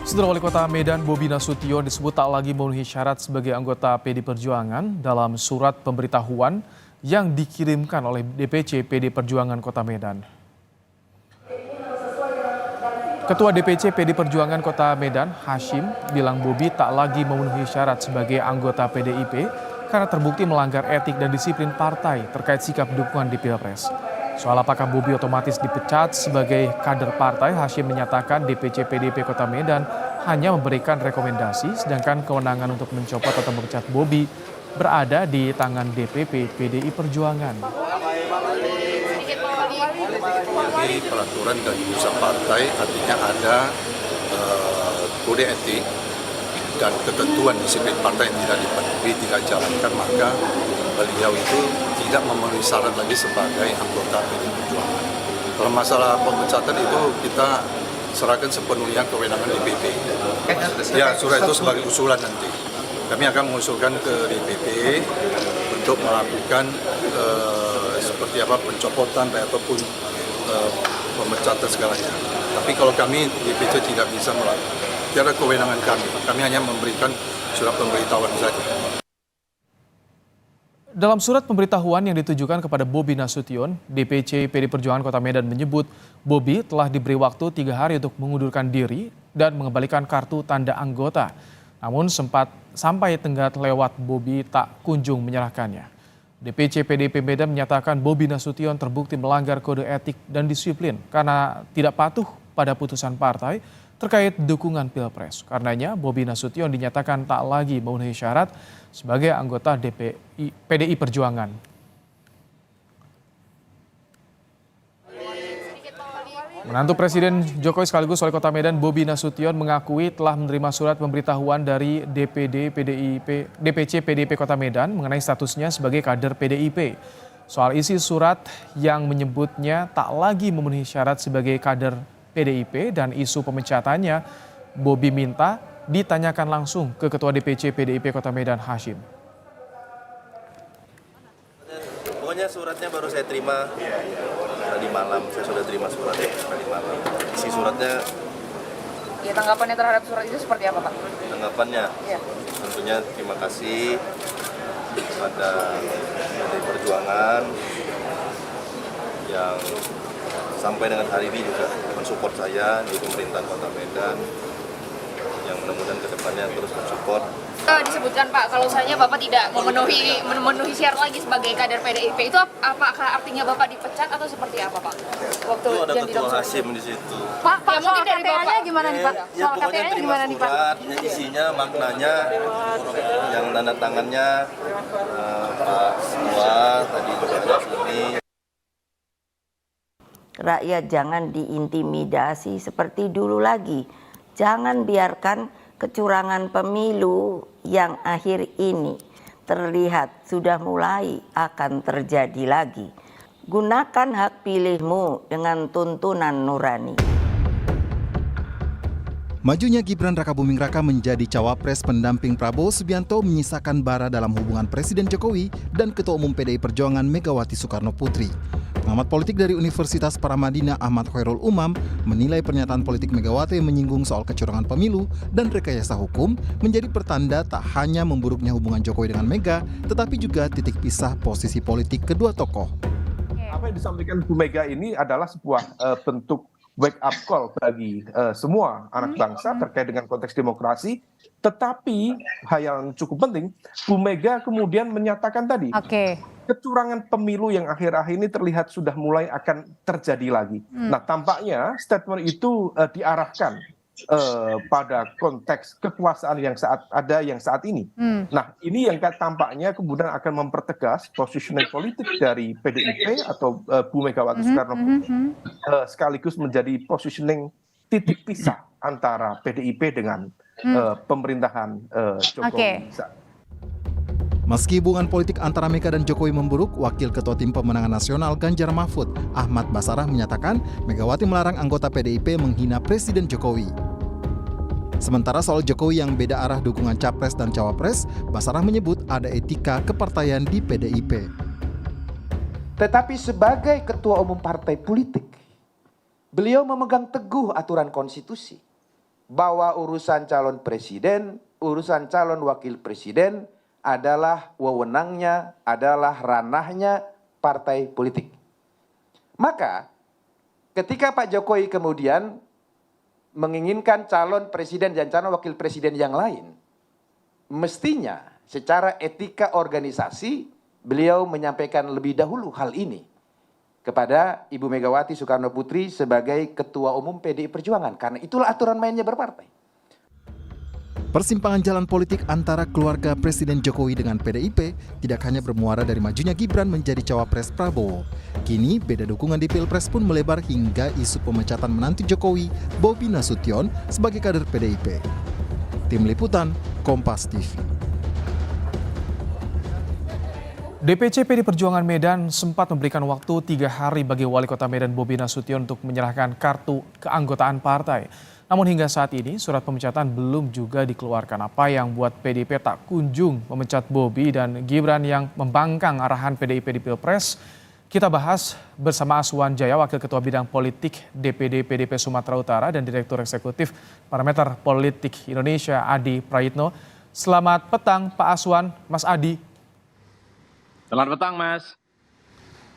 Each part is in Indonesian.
Saudara Wali Kota Medan Bobi Nasution disebut tak lagi memenuhi syarat sebagai anggota PD Perjuangan dalam surat pemberitahuan yang dikirimkan oleh DPC PD Perjuangan Kota Medan. Ketua DPC PD Perjuangan Kota Medan, Hashim, bilang Bobi tak lagi memenuhi syarat sebagai anggota PDIP karena terbukti melanggar etik dan disiplin partai terkait sikap dukungan di Pilpres. Soal apakah Bobi otomatis dipecat sebagai kader partai, Hashim menyatakan DPC PDIP Kota Medan hanya memberikan rekomendasi, sedangkan kewenangan untuk mencopot atau memecat Bobi berada di tangan DPP PDI Perjuangan. Ini peraturan dari pusat partai, artinya ada kode etik dan ketentuan disiplin partai yang tidak dipenuhi, tidak jalankan, maka beliau itu tidak memenuhi syarat lagi sebagai anggota PDI Perjuangan. Kalau masalah pemecatan itu kita serahkan sepenuhnya kewenangan DPP. Ya, surat itu sebagai usulan nanti. Kami akan mengusulkan ke DPP untuk melakukan seperti apa pencopotan ataupun pemecatan segalanya. Tapi kalau kami DPC tidak bisa melakukan, tidak ada kewenangan kami hanya memberikan surat pemberitahuan saja. Dalam surat pemberitahuan yang ditujukan kepada Bobi Nasution, DPC PD Perjuangan Kota Medan menyebut Bobi telah diberi waktu 3 hari untuk mengundurkan diri dan mengembalikan kartu tanda anggota. Namun sampai tenggat lewat Bobi tak kunjung menyerahkannya. DPC PDIP Medan menyatakan Bobi Nasution terbukti melanggar kode etik dan disiplin karena tidak patuh pada putusan partai terkait dukungan Pilpres. Karenanya Bobi Nasution dinyatakan tak lagi memenuhi syarat sebagai anggota PDI Perjuangan. Menantu Presiden Jokowi sekaligus Wali Kota Medan Bobi Nasution mengakui telah menerima surat pemberitahuan dari DPC PDIP Kota Medan mengenai statusnya sebagai kader PDIP. Soal isi surat yang menyebutnya tak lagi memenuhi syarat sebagai kader PDIP dan isu pemecatannya, Bobi minta ditanyakan langsung ke Ketua DPC PDIP Kota Medan, Hashim. Pokoknya suratnya baru saya terima tadi malam, saya sudah terima suratnya tadi malam. Isi suratnya... Ya, tanggapannya terhadap surat itu seperti apa, Pak? Tanggapannya? Ya. Tentunya terima kasih kepada PDI Perjuangan yang sampai dengan hari ini juga mensupport saya di pemerintahan Kota Medan, yang mudah-mudahan ke depannya terus mensupport. Disebutkan Pak, kalau misalnya Bapak tidak memenuhi syarat lagi sebagai kader PDIP, itu apakah artinya Bapak dipecat atau seperti apa Pak? Waktu itu ada Ketua Hashim di situ. Pak, ya, mungkin dari Bapak gimana nih Pak? Ya pokoknya terima surat, isinya, maknanya, yang tanda tangannya Pak semua, tadi juga ada sini. Rakyat jangan diintimidasi seperti dulu lagi. Jangan biarkan kecurangan pemilu yang akhir ini terlihat sudah mulai akan terjadi lagi. Gunakan hak pilihmu dengan tuntunan nurani. Majunya Gibran Rakabuming Raka menjadi cawapres pendamping Prabowo Subianto menyisakan bara dalam hubungan Presiden Jokowi dan Ketua Umum PDI Perjuangan Megawati Soekarno Putri. Pengamat politik dari Universitas Paramadina Ahmad Khairul Umam menilai pernyataan politik Megawati yang menyinggung soal kecurangan pemilu dan rekayasa hukum menjadi pertanda tak hanya memburuknya hubungan Jokowi dengan Mega, tetapi juga titik pisah posisi politik kedua tokoh. Apa yang disampaikan Bu Mega ini adalah sebuah bentuk wake up call bagi semua anak bangsa terkait dengan konteks demokrasi. Tetapi hal yang cukup penting, Bu Mega kemudian menyatakan tadi, kecurangan pemilu yang akhir-akhir ini terlihat sudah mulai akan terjadi lagi. Nah, tampaknya statement itu diarahkan pada konteks kekuasaan yang saat ini. Nah, ini yang tampaknya kemudian akan mempertegas positioning politik dari PDIP atau Bu Megawati Soekarno Putri, sekaligus menjadi positioning titik pisah antara PDIP dengan pemerintahan Jokowi. Meski hubungan politik antara Mega dan Jokowi memburuk, Wakil Ketua Tim Pemenangan Nasional Ganjar Mahfud, Ahmad Basarah menyatakan Megawati melarang anggota PDIP menghina Presiden Jokowi. Sementara soal Jokowi yang beda arah dukungan Capres dan Cawapres, Basarah menyebut ada etika kepartaian di PDIP. Tetapi sebagai Ketua Umum Partai Politik, beliau memegang teguh aturan konstitusi. bahwa urusan calon presiden, urusan calon wakil presiden adalah wewenangnya, adalah ranahnya partai politik. Maka ketika Pak Jokowi kemudian menginginkan calon presiden dan calon wakil presiden yang lain, mestinya secara etika organisasi beliau menyampaikan lebih dahulu hal ini kepada Ibu Megawati Soekarno Putri sebagai Ketua Umum PDI Perjuangan, karena itulah aturan mainnya berpartai. Persimpangan jalan politik antara keluarga Presiden Jokowi dengan PDIP tidak hanya bermuara dari majunya Gibran menjadi cawapres Prabowo. Kini beda dukungan di Pilpres pun melebar hingga isu pemecatan menantu Jokowi, Bobi Nasution, sebagai kader PDIP. Tim Liputan, Kompas TV. DPC PD Perjuangan Medan sempat memberikan waktu 3 hari bagi Wali Kota Medan Bobi Nasution untuk menyerahkan kartu keanggotaan partai. Namun hingga saat ini surat pemecatan belum juga dikeluarkan. Apa yang buat PDIP tak kunjung memecat Bobi dan Gibran yang membangkang arahan PDIP di Pilpres? Kita bahas bersama Aswan Jaya, Wakil Ketua Bidang Politik DPD PDIP Sumatera Utara dan Direktur Eksekutif Parameter Politik Indonesia Adi Prayitno. Selamat petang Pak Aswan, Mas Adi. Selamat petang, Mas.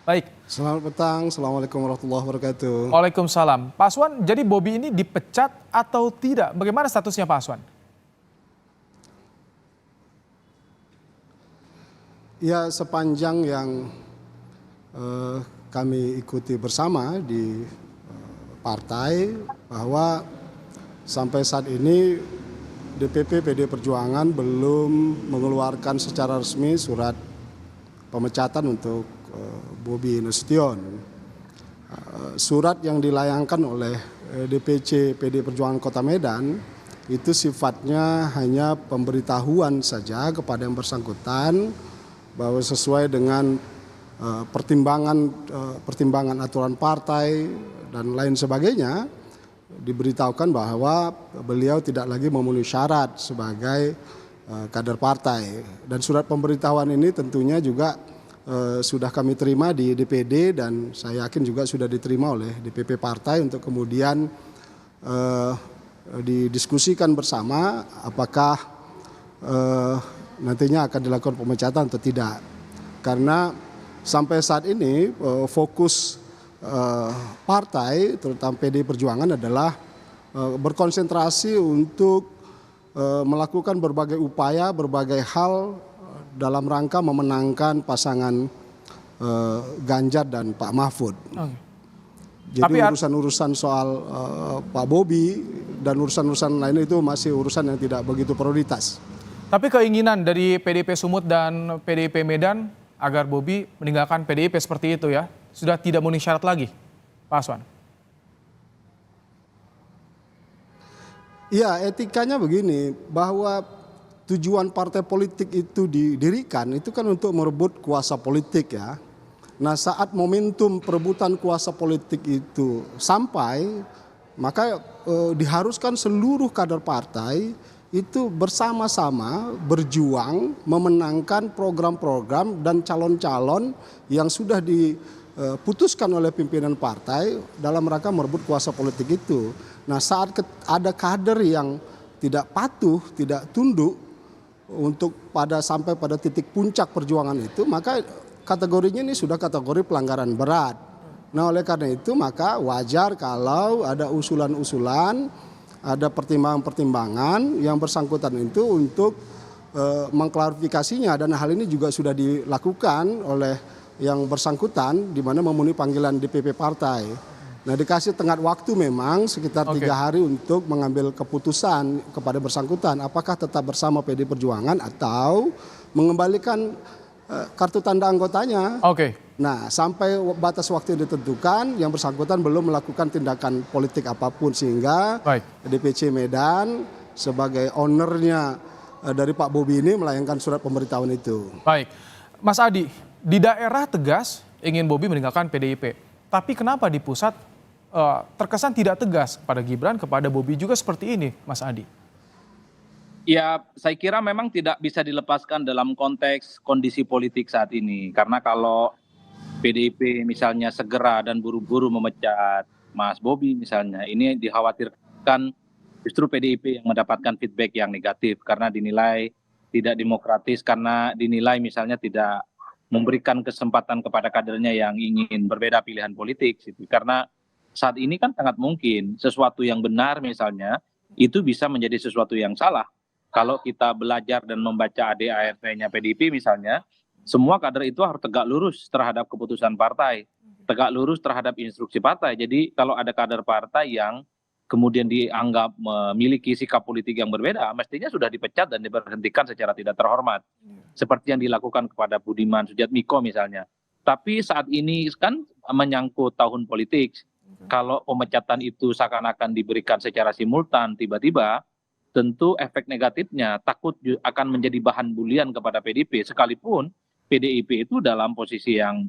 Baik. Selamat petang, Assalamualaikum warahmatullahi wabarakatuh. Waalaikumsalam. Pak Aswan, jadi Bobi ini dipecat atau tidak? Bagaimana statusnya Pak Aswan? Ya, sepanjang yang kami ikuti bersama di partai, bahwa sampai saat ini DPP PD Perjuangan belum mengeluarkan secara resmi surat pemecatan untuk Bobi Nasution. Surat yang dilayangkan oleh DPC PD Perjuangan Kota Medan itu sifatnya hanya pemberitahuan saja kepada yang bersangkutan bahwa sesuai dengan pertimbangan aturan partai dan lain sebagainya, diberitahukan bahwa beliau tidak lagi memenuhi syarat sebagai kader partai. Dan surat pemberitahuan ini tentunya juga sudah kami terima di DPD dan saya yakin juga sudah diterima oleh DPP partai untuk kemudian didiskusikan bersama apakah nantinya akan dilakukan pemecatan atau tidak. Karena sampai saat ini fokus partai terutama PD Perjuangan adalah berkonsentrasi untuk melakukan berbagai upaya, berbagai hal dalam rangka memenangkan pasangan Ganjar dan Pak Mahfud. Okay. Jadi urusan-urusan soal Pak Bobi dan urusan-urusan lain itu masih urusan yang tidak begitu prioritas. Tapi keinginan dari PDIP Sumut dan PDIP Medan agar Bobi meninggalkan PDIP seperti itu ya, sudah tidak memenuhi syarat lagi, Pak Aswan? Ya, etikanya begini, bahwa tujuan partai politik itu didirikan itu kan untuk merebut kuasa politik ya. Nah, saat momentum perebutan kuasa politik itu sampai, maka diharuskan seluruh kader partai itu bersama-sama berjuang memenangkan program-program dan calon-calon yang sudah diputuskan oleh pimpinan partai dalam rangka merebut kuasa politik itu. Nah, saat ada kader yang tidak patuh, tidak tunduk untuk sampai pada titik puncak perjuangan itu, maka kategorinya ini sudah kategori pelanggaran berat. Nah, oleh karena itu maka wajar kalau ada usulan-usulan, ada pertimbangan-pertimbangan yang bersangkutan itu untuk mengklarifikasinya, dan hal ini juga sudah dilakukan oleh yang bersangkutan di mana memenuhi panggilan DPP partai. Nah, dikasih tenggat waktu memang sekitar 3 hari untuk mengambil keputusan kepada bersangkutan apakah tetap bersama PD Perjuangan atau mengembalikan kartu tanda anggotanya. Oke. Nah, sampai batas waktu yang ditentukan yang bersangkutan belum melakukan tindakan politik apapun, sehingga DPC Medan sebagai ownernya dari Pak Bobi ini melayangkan surat pemberitahuan itu. Baik, Mas Adi, di daerah tegas ingin Bobi meninggalkan PDIP, tapi kenapa di pusat terkesan tidak tegas kepada Gibran, kepada Bobi juga seperti ini, Mas Adi? Ya, saya kira memang tidak bisa dilepaskan dalam konteks kondisi politik saat ini. Karena kalau PDIP misalnya segera dan buru-buru memecat Mas Bobi misalnya, ini dikhawatirkan justru PDIP yang mendapatkan feedback yang negatif karena dinilai tidak demokratis, karena dinilai misalnya tidak memberikan kesempatan kepada kadernya yang ingin berbeda pilihan politik. Karena saat ini kan sangat mungkin sesuatu yang benar misalnya itu bisa menjadi sesuatu yang salah. Kalau kita belajar dan membaca ADART-nya PDIP misalnya, semua kader itu harus tegak lurus terhadap keputusan partai, tegak lurus terhadap instruksi partai. Jadi kalau ada kader partai yang kemudian dianggap memiliki sikap politik yang berbeda, mestinya sudah dipecat dan diberhentikan secara tidak terhormat. Seperti yang dilakukan kepada Budiman Sujatmiko misalnya. Tapi saat ini kan menyangkut tahun politik, kalau pemecatan itu seakan-akan diberikan secara simultan tiba-tiba, tentu efek negatifnya takut akan menjadi bahan bulian kepada PDIP, sekalipun PDIP itu dalam posisi yang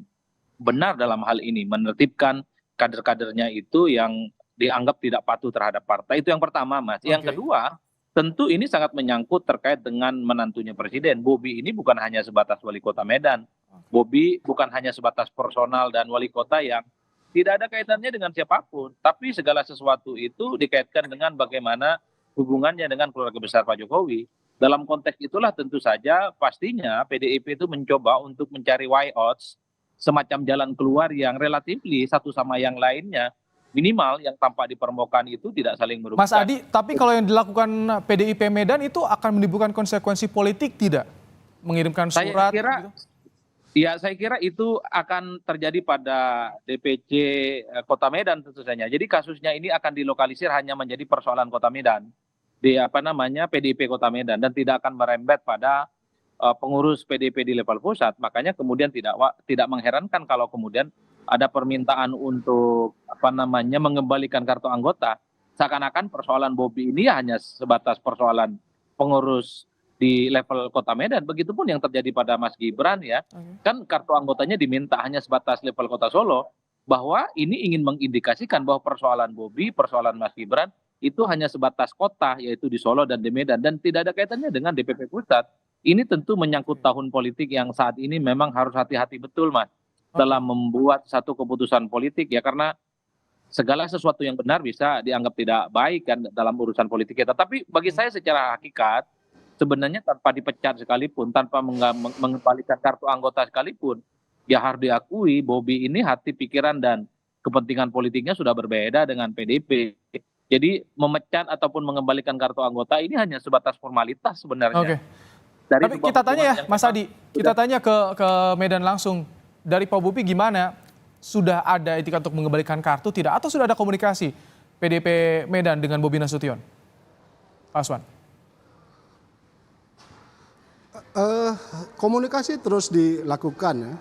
benar dalam hal ini, menertibkan kader-kadernya itu yang dianggap tidak patuh terhadap partai. Itu yang pertama, Mas. Yang kedua, tentu ini sangat menyangkut terkait dengan menantunya presiden. Bobi ini bukan hanya sebatas wali kota Medan. Bobi bukan hanya sebatas personal dan wali kota yang tidak ada kaitannya dengan siapapun. Tapi segala sesuatu itu dikaitkan dengan bagaimana hubungannya dengan keluarga besar Pak Jokowi. Dalam konteks itulah tentu saja pastinya PDIP itu mencoba untuk mencari way outs, semacam jalan keluar yang relatif satu sama yang lainnya, minimal yang tampak di permukaan itu tidak saling merugikan. Mas Adi, tapi kalau yang dilakukan PDIP Medan itu akan menimbulkan konsekuensi politik tidak? Mengirimkan surat? Saya kira itu akan terjadi pada DPC Kota Medan tentu saja. Jadi kasusnya ini akan dilokalisir hanya menjadi persoalan Kota Medan, di PDIP Kota Medan, dan tidak akan merembet pada pengurus PDIP di level pusat. Makanya kemudian tidak mengherankan kalau kemudian ada permintaan untuk mengembalikan kartu anggota, seakan-akan persoalan Bobi ini hanya sebatas persoalan pengurus di level Kota Medan. Begitupun yang terjadi pada Mas Gibran ya. Kan kartu anggotanya diminta hanya sebatas level Kota Solo, bahwa ini ingin mengindikasikan bahwa persoalan Bobi, persoalan Mas Gibran itu hanya sebatas kota, yaitu di Solo dan di Medan, dan tidak ada kaitannya dengan DPP pusat. Ini tentu menyangkut tahun politik yang saat ini memang harus hati-hati betul, Mas, dalam membuat satu keputusan politik ya, karena segala sesuatu yang benar bisa dianggap tidak baik kan dalam urusan politik kita. Tapi bagi saya secara hakikat sebenarnya tanpa dipecat sekalipun, tanpa mengembalikan kartu anggota sekalipun, ya harus diakui Bobi ini hati, pikiran dan kepentingan politiknya sudah berbeda dengan PDIP. Jadi memecat ataupun mengembalikan kartu anggota ini hanya sebatas formalitas sebenarnya. Tapi kita tanya ya Mas Adi, kita tanya ke Medan langsung. Dari Pak Bobi gimana? Sudah ada etikat untuk mengembalikan kartu tidak? Atau sudah ada komunikasi PDIP Medan dengan Bobi Nasution? Pak Aswan. Komunikasi terus dilakukan ya.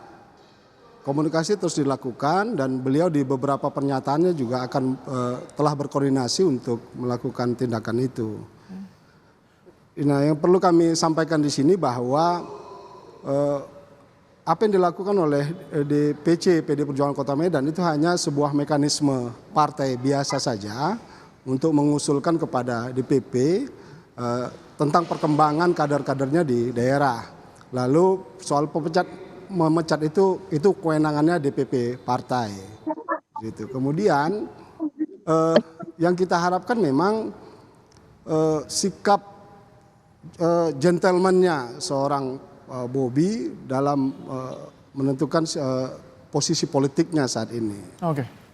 Komunikasi terus dilakukan dan beliau di beberapa pernyataannya juga akan telah berkoordinasi untuk melakukan tindakan itu. Nah, yang perlu kami sampaikan di sini bahwa apa yang dilakukan oleh DPC PD Perjuangan Kota Medan itu hanya sebuah mekanisme partai biasa saja untuk mengusulkan kepada DPP tentang perkembangan kader-kadernya di daerah. Lalu soal memecat itu kewenangannya DPP partai. Gitu. Kemudian yang kita harapkan memang sikap gentleman-nya seorang Bobi dalam menentukan posisi politiknya saat ini.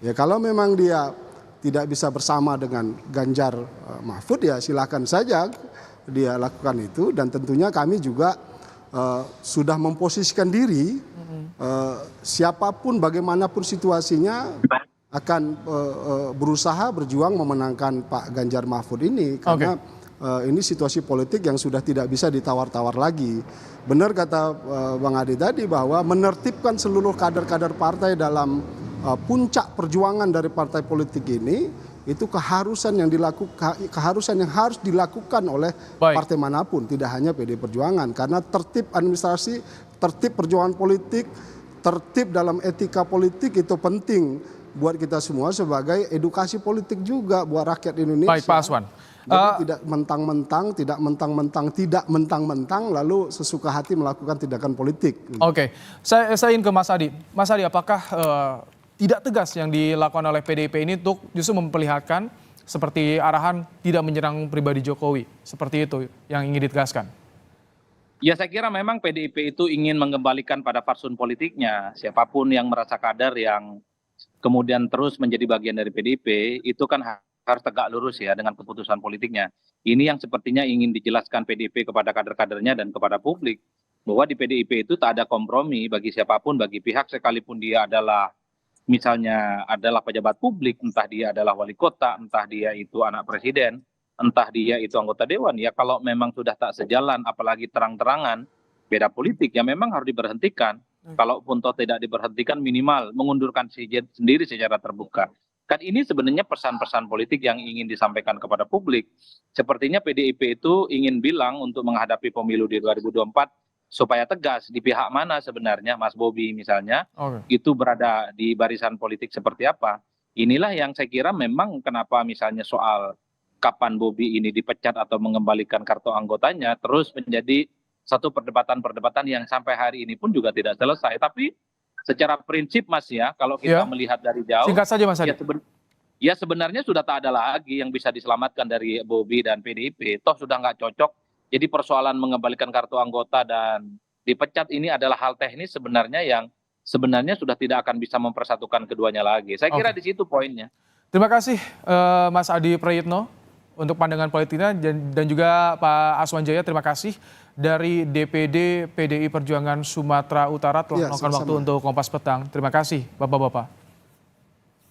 Ya kalau memang dia tidak bisa bersama dengan Ganjar Mahfud ya silakan saja dia lakukan itu, dan tentunya kami juga sudah memposisikan diri siapapun bagaimanapun situasinya akan berusaha berjuang memenangkan Pak Ganjar Mahfud ini karena ini situasi politik yang sudah tidak bisa ditawar-tawar lagi. Benar kata Bang Adi tadi bahwa menertibkan seluruh kader-kader partai dalam puncak perjuangan dari partai politik ini itu keharusan yang harus dilakukan oleh partai manapun, tidak hanya PD Perjuangan, karena tertib administrasi, tertib perjuangan politik, tertib dalam etika politik itu penting buat kita semua sebagai edukasi politik juga buat rakyat Indonesia. Baik, Pak Aswan. Jadi tidak mentang-mentang lalu sesuka hati melakukan tindakan politik. Saya ingin ke Mas Adi. Mas Adi, apakah tidak tegas yang dilakukan oleh PDIP ini untuk justru memperlihatkan seperti arahan tidak menyerang pribadi Jokowi. Seperti itu yang ingin ditegaskan. Ya saya kira memang PDIP itu ingin mengembalikan pada fatsun politiknya. Siapapun yang merasa kader yang kemudian terus menjadi bagian dari PDIP itu kan harus tegak lurus ya dengan keputusan politiknya. Ini yang sepertinya ingin dijelaskan PDIP kepada kader-kadernya dan kepada publik. Bahwa di PDIP itu tak ada kompromi bagi siapapun, bagi pihak sekalipun dia adalah misalnya adalah pejabat publik, entah dia adalah wali kota, entah dia itu anak presiden, entah dia itu anggota dewan, ya kalau memang sudah tak sejalan, apalagi terang-terangan beda politik, ya memang harus diberhentikan. Kalaupun toh tidak diberhentikan, minimal mengundurkan sendiri secara terbuka. Kan ini sebenarnya pesan-pesan politik yang ingin disampaikan kepada publik. Sepertinya PDIP itu ingin bilang untuk menghadapi pemilu di 2024 supaya tegas di pihak mana sebenarnya Mas Bobi misalnya itu berada di barisan politik seperti apa. Inilah yang saya kira memang kenapa misalnya soal kapan Bobi ini dipecat atau mengembalikan kartu anggotanya terus menjadi satu perdebatan-perdebatan yang sampai hari ini pun juga tidak selesai. Tapi secara prinsip Mas ya, kalau kita melihat dari jauh, singkat saja Mas Adi. Ya sebenarnya sudah tak ada lagi yang bisa diselamatkan dari Bobi dan PDIP. Toh sudah nggak cocok. Jadi persoalan mengembalikan kartu anggota dan dipecat ini adalah hal teknis sebenarnya yang sebenarnya sudah tidak akan bisa mempersatukan keduanya lagi. Saya kira di situ poinnya. Terima kasih Mas Adi Prayitno untuk pandangan politiknya dan juga Pak Aswan Jaya, terima kasih dari DPD PDI Perjuangan Sumatera Utara telah meluangkan waktu untuk Kompas Petang. Terima kasih Bapak-bapak.